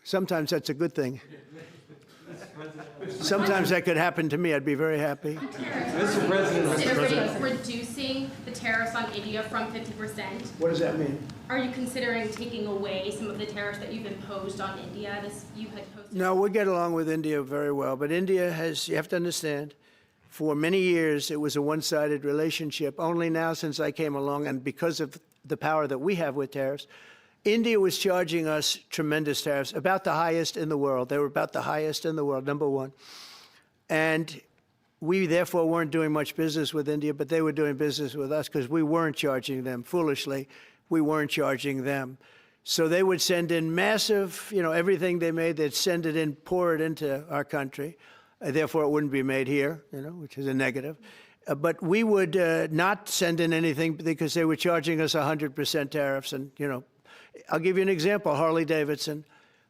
Sometimes that's a good thing. Sometimes that could happen to me. I'd be very happy. Mr. President, reducing the tariffs on India from 50%. What does that mean? Are you considering taking away some of the tariffs that you've imposed on India? You had posted. No, we get along with India very well. But India has, you have to understand, for many years it was a one-sided relationship. Only now, since I came along, and because of the power that we have with tariffs, India was charging us tremendous tariffs, about the highest in the world. They were about the highest in the world, number one. And we, therefore, weren't doing much business with India, but they were doing business with us because we weren't charging them. Foolishly, we weren't charging them. So they would send in massive, everything they made, they'd send it in, pour it into our country. Therefore, it wouldn't be made here, which is a negative. But we would not send in anything because they were charging us 100% tariffs. And, I'll give you an example, Harley Davidson.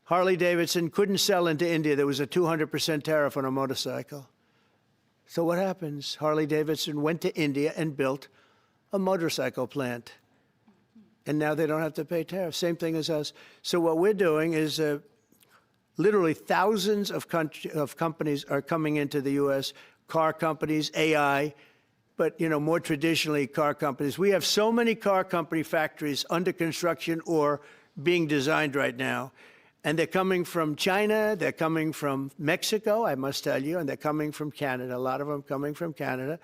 Harley Davidson couldn't sell into India. There was a 200% tariff on a motorcycle. So what happens? Harley Davidson went to India and built a motorcycle plant. And now they don't have to pay tariffs. Same thing as us. So what we're doing is literally thousands of companies are coming into the U.S., car companies, AI, but, more traditionally, car companies. We have so many car company factories under construction or being designed right now. And they're coming from China, they're coming from Mexico, I must tell you, and they're coming from Canada, a lot of them coming from Canada.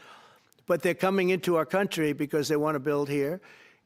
But they're coming into our country because they want to build here.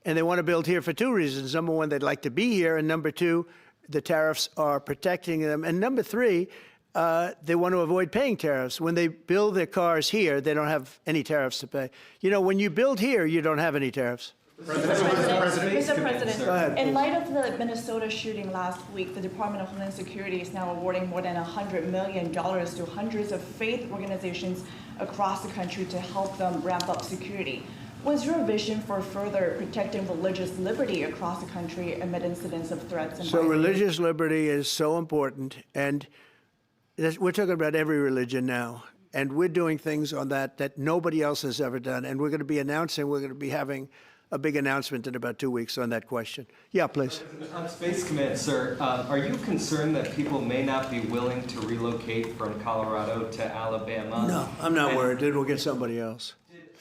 And they want to build here for two reasons. Number one, they'd like to be here. And number two, the tariffs are protecting them. And number three, they want to avoid paying tariffs. When they build their cars here, they don't have any tariffs to pay. When you build here, you don't have any tariffs. Mr. President, Go ahead, in light of the Minnesota shooting last week, the Department of Homeland Security is now awarding more than $100 million to hundreds of faith organizations across the country to help them ramp up security. What's your vision for further protecting religious liberty across the country amid incidents of threats and violence? Religious liberty is so important, and we're talking about every religion now, and we're doing things on that nobody else has ever done, and we're going to be having a big announcement in about 2 weeks on that question. Yeah, please. On Space Command, sir, are you concerned that people may not be willing to relocate from Colorado to Alabama? No, I'm not worried. It will get somebody else.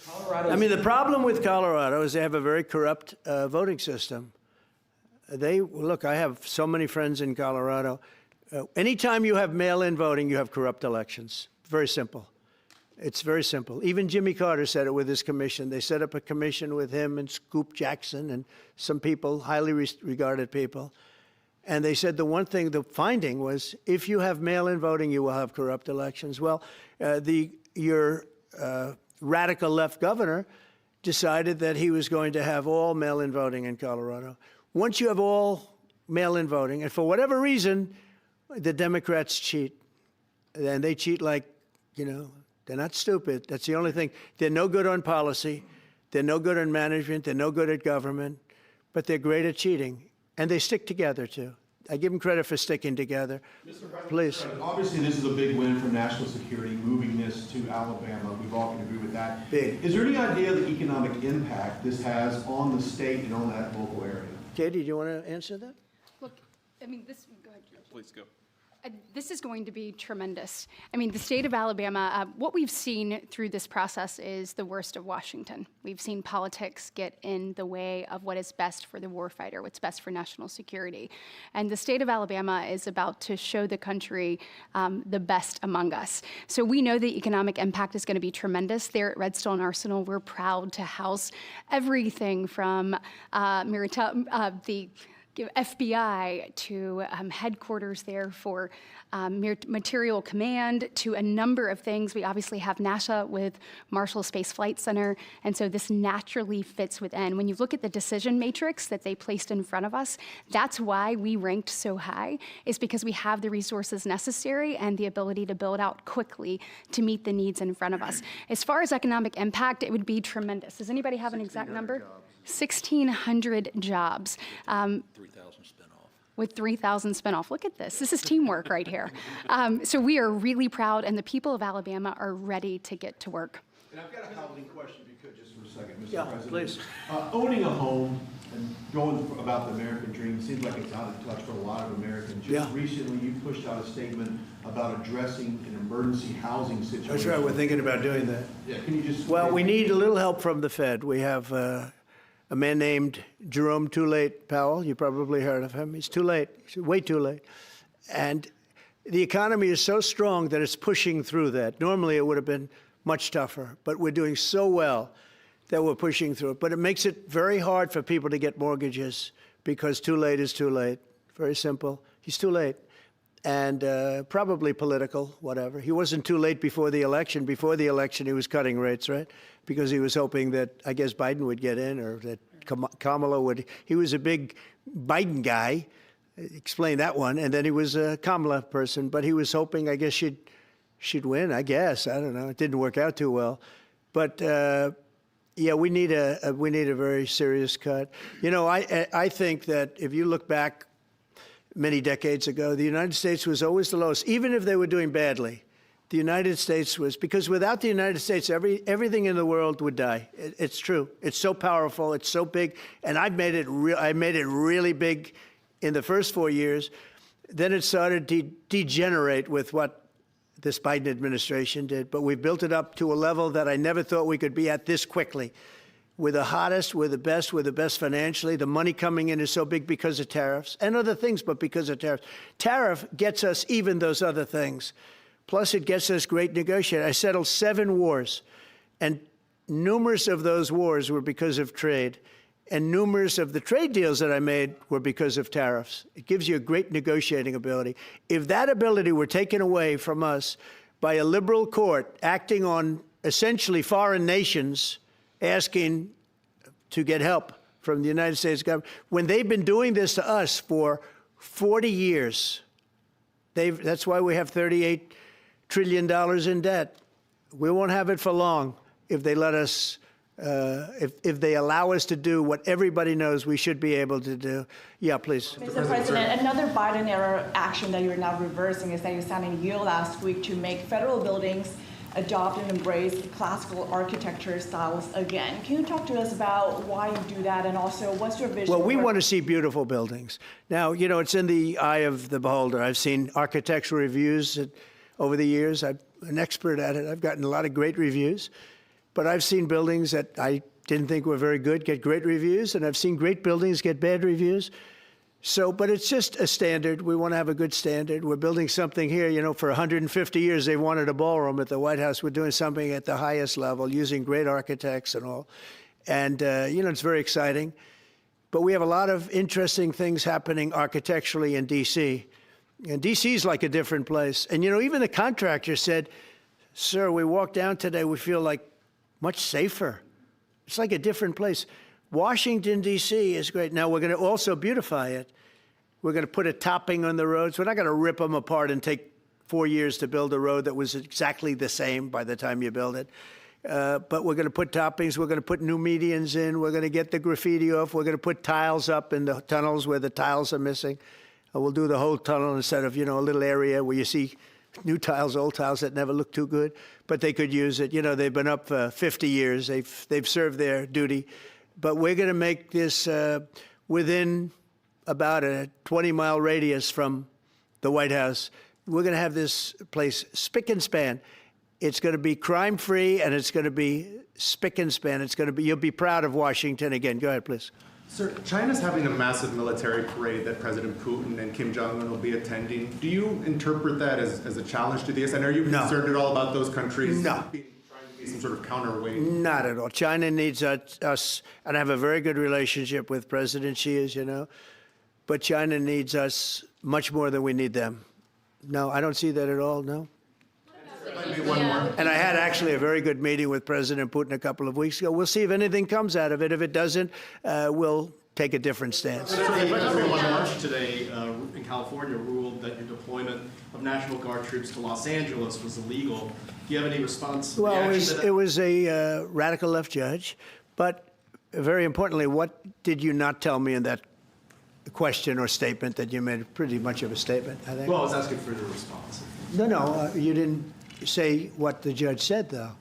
The problem with Colorado is they have a very corrupt voting system. Look, I have so many friends in Colorado. Anytime you have mail-in voting, you have corrupt elections. Very simple. It's very simple. Even Jimmy Carter said it with his commission. They set up a commission with him and Scoop Jackson and some people, highly regarded people. And they said the finding was, if you have mail-in voting, you will have corrupt elections. Well, your radical left governor decided that he was going to have all mail-in voting in Colorado. Once you have all mail-in voting, and for whatever reason, the Democrats cheat. And they cheat like, they're not stupid. That's the only thing. They're no good on policy. They're no good on management. They're no good at government. But they're great at cheating. And they stick together, too. I give them credit for sticking together. Mr. President, please. Obviously, this is a big win for national security, moving this to Alabama. We've all can agree with that. Big. Is there any idea of the economic impact this has on the state and on that local area? Katie, do you want to answer that? Look, go ahead. Please go. This is going to be tremendous. The state of Alabama, what we've seen through this process is the worst of Washington. We've seen politics get in the way of what is best for the warfighter, what's best for national security. And the state of Alabama is about to show the country the best among us. So we know the economic impact is going to be tremendous. There at Redstone Arsenal, we're proud to house everything from the FBI to headquarters there for material command to a number of things. We obviously have NASA with Marshall Space Flight Center, and so this naturally fits within. When you look at the decision matrix that they placed in front of us, that's why we ranked so high, is because we have the resources necessary and the ability to build out quickly to meet the needs in front of us. As far as economic impact, it would be tremendous. Does anybody have an exact number? 1,600 jobs. 3,000 spinoff. With 3,000 spinoff. Look at this. This is teamwork right here. So we are really proud, and the people of Alabama are ready to get to work. And I've got a housing question, if you could, just for a second, Mr. Yeah, President. please. Owning a home And going about the American dream seems like it's out of touch for a lot of Americans. Yeah. Just recently, you pushed out a statement about addressing an emergency housing situation. That's right, we're thinking about doing that. Yeah, can you just? Well, we need a little help from the Fed. We have a man named Jerome Too Late Powell. You probably heard of him. He's too late. He's way too late. And the economy is so strong that it's pushing through that. Normally, it would have been much tougher, but we're doing so well that we're pushing through it. But it makes it very hard for people to get mortgages because too late is too late. Very simple. He's too late. And probably political, whatever. He wasn't too late before the election. Before the election, he was cutting rates, right? Because he was hoping that, I guess, Biden would get in or that Kamala would. He was a big Biden guy. Explain that one. And then he was a Kamala person. But he was hoping, I guess, she'd win, I guess. I don't know. It didn't work out too well. But yeah, we need a very serious cut. You know, I think that if you look back many decades ago, the United States was always the lowest, even if they were doing badly. The United States was, because without the United States, everything in the world would die. It's true. It's so powerful. It's so big, and I made it really big in the first 4 years. Then it started to degenerate with what this Biden administration did, but we built it up to a level that I never thought we could be at this quickly. We're the hottest, we're the best financially. The money coming in is so big because of tariffs and other things, but because of tariffs. Tariff gets us even those other things. Plus, it gets us great negotiating. I settled 7 wars, and numerous of those wars were because of trade. And numerous of the trade deals that I made were because of tariffs. It gives you a great negotiating ability. If that ability were taken away from us by a liberal court acting on essentially foreign nations asking to get help from the United States government, when they've been doing this to us for 40 years, that's why we have $38 trillion in debt. We won't have it for long if they let us if they allow us to do what everybody knows we should be able to do. Yeah, please. Mr. President, another Biden-era action that you're now reversing is that you signed a deal last week to make federal buildings adopt and embrace classical architecture styles again. Can you talk to us about why you do that, and also what's your vision? Well, we want to see beautiful buildings. Now, you know, it's in the eye of the beholder. I've seen architectural reviews over the years. I'm an expert at it. I've gotten a lot of great reviews. But I've seen buildings that I didn't think were very good get great reviews, and I've seen great buildings get bad reviews. So, but it's just a standard. We want to have a good standard. We're building something here, you know, for 150 years they wanted a ballroom at the White House. We're doing something at the highest level, using great architects and all. And, you know, it's very exciting. But we have a lot of interesting things happening architecturally in D.C. And D.C. is like a different place. And, you know, even the contractor said, sir, we walked down today, we feel like much safer. It's like a different place. Washington, D.C. is great. Now, we're going to also beautify it. We're going to put a topping on the roads. We're not going to rip them apart and take 4 years to build a road that was exactly the same by the time you build it. But we're going to put toppings. We're going to put new medians in. We're going to get the graffiti off. We're going to put tiles up in the tunnels where the tiles are missing. We'll do the whole tunnel instead of, you know, a little area where you see new tiles, old tiles that never look too good, but they could use it. You know, they've been up for 50 years. They've served their duty. But we're going to make this within about a 20-mile radius from the White House. We're going to have this place spick and span. It's going to be crime-free, and it's going to be spick and span. It's going to be, you'll be proud of Washington again. Go ahead, please. Sir, China's having a massive military parade that President Putin and Kim Jong-un will be attending. Do you interpret that as a challenge to this? And are you concerned at all about those countries trying to be some sort of counterweight? Not at all. China needs us, and I have a very good relationship with President Xi, as you know, but China needs us much more than we need them. No, I don't see that at all, no. And I had actually a very good meeting with President Putin a couple of weeks ago. We'll see if anything comes out of it. If it doesn't, we'll take a different stance. Everyone March today in California ruled that your deployment of National Guard troops to Los Angeles was illegal. Do you have any response? Well, it was a radical left judge. But very importantly, what did you not tell me in that question or statement that you made? Pretty much of a statement, I think. Well, I was asking for your response. No, you didn't say what the judge said, though.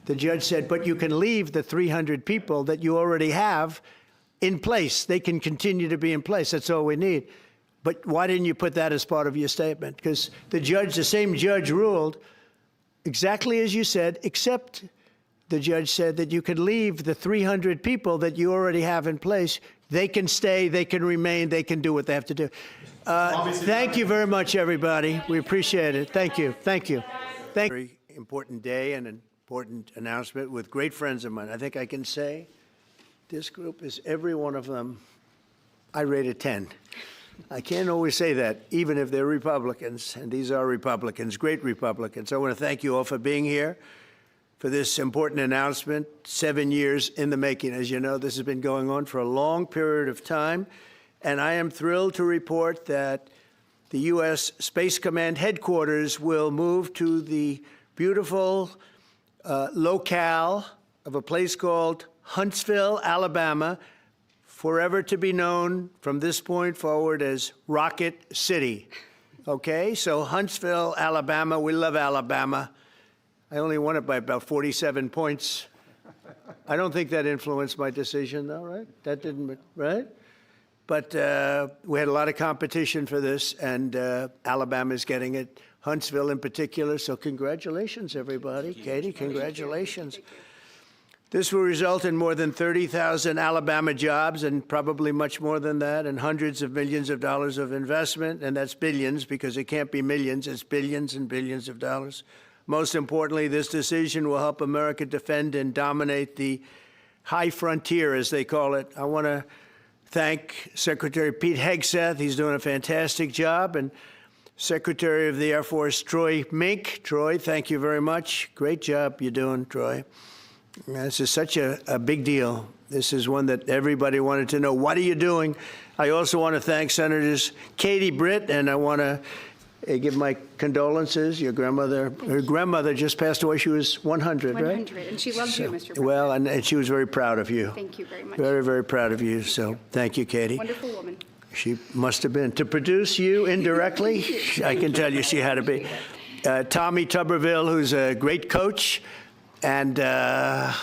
The judge said, but you can leave the 300 people that you already have in place. They can continue to be in place. That's all we need. But why didn't you put that as part of your statement? Because the same judge ruled exactly as you said, except the judge said that you could leave the 300 people that you already have in place. They can stay, they can remain, they can do what they have to do. Thank you very much, everybody. We appreciate it. Thank you. Thank you. Thank you. Very important day and an important announcement with great friends of mine. I think I can say this group is every one of them. I rate a 10. I can't always say that, even if they're Republicans, and these are Republicans, great Republicans. I want to thank you all for being here for this important announcement, 7 years in the making. As you know, this has been going on for a long period of time, and I am thrilled to report that the U.S. Space Command headquarters will move to the beautiful locale of a place called Huntsville, Alabama, forever to be known from this point forward as Rocket City. Okay, so Huntsville, Alabama, we love Alabama. I only won it by about 47 points. I don't think that influenced my decision, though, right? That didn't, right? But we had a lot of competition for this, and Alabama's getting it, Huntsville in particular, so congratulations, everybody. Katie, congratulations. This will result in more than 30,000 Alabama jobs and probably much more than that, and hundreds of millions of dollars of investment, and that's billions because it can't be millions, it's billions and billions of dollars. Most importantly, this decision will help America defend and dominate the high frontier, as they call it. I want to thank Secretary Pete Hegseth. He's doing a fantastic job, and Secretary of the Air Force Troy Mink. Troy, thank you very much. Great job you're doing, Troy. This is such a big deal. This is one that everybody wanted to know. What are you doing? I also want to thank Senators Katie Britt, and I want to give my condolences. Your grandmother, her grandmother just passed away. She was 100, right? 100, and she loves you, Mr. President. Well, and she was very proud of you. Thank you very much. Very, very proud of you. So thank you, Katie. Wonderful woman. She must have been. To produce you indirectly, I can tell you she had to be. Tommy Tuberville, who's a great coach. And I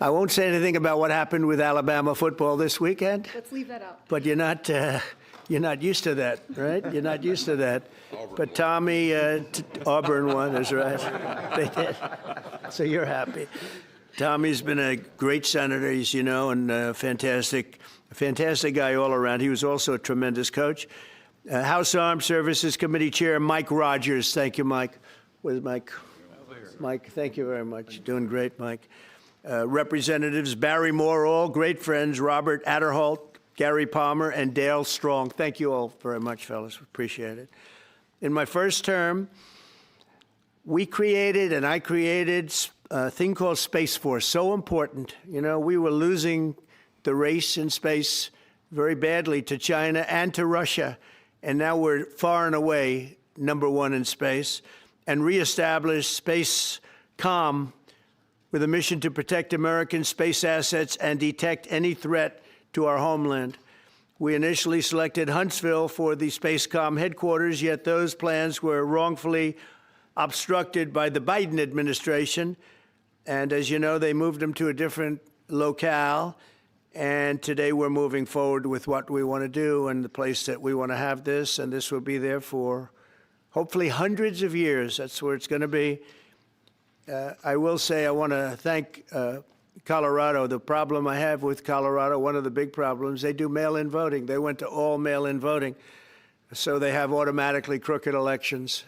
won't say anything about what happened with Alabama football this weekend. Let's leave that out. But you're not used to that, right? You're not used to that. But Tommy, Auburn won, that's right. They did. So you're happy. Tommy's been a great senator, as you know, and a fantastic guy all around. He was also a tremendous coach. House Armed Services Committee Chair Mike Rogers. Thank you, Mike. Where's Mike? Mike, thank you very much. Doing great, Mike. Representatives Barry Moore, all great friends, Robert Adderholt, Gary Palmer, and Dale Strong. Thank you all very much, fellas. Appreciate it. In my first term, I created a thing called Space Force, so important. You know, we were losing the race in space very badly to China and to Russia, and now we're far and away #1 in space. And reestablish Space Com with a mission to protect American space assets and detect any threat to our homeland. We initially selected Huntsville for the Space Com headquarters, yet those plans were wrongfully obstructed by the Biden administration. And as you know, they moved them to a different locale. And today we're moving forward with what we want to do and the place that we want to have this. And this will be there for hopefully hundreds of years. That's where it's going to be. I will say I want to thank Colorado. The problem I have with Colorado, one of the big problems, they do mail-in voting. They went to all mail-in voting. So they have automatically crooked elections.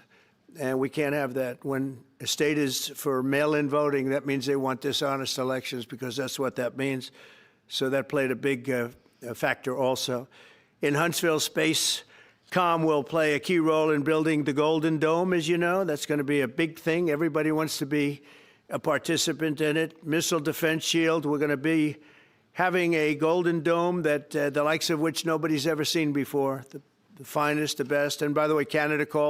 And we can't have that. When a state is for mail-in voting, that means they want dishonest elections because that's what that means. So that played a big factor also. In Huntsville, Space Com will play a key role in building the Golden Dome, as you know. That's going to be a big thing. Everybody wants to be a participant in it. Missile Defense Shield, we're going to be having a Golden Dome that the likes of which nobody's ever seen before. The finest, the best. And by the way, Canada called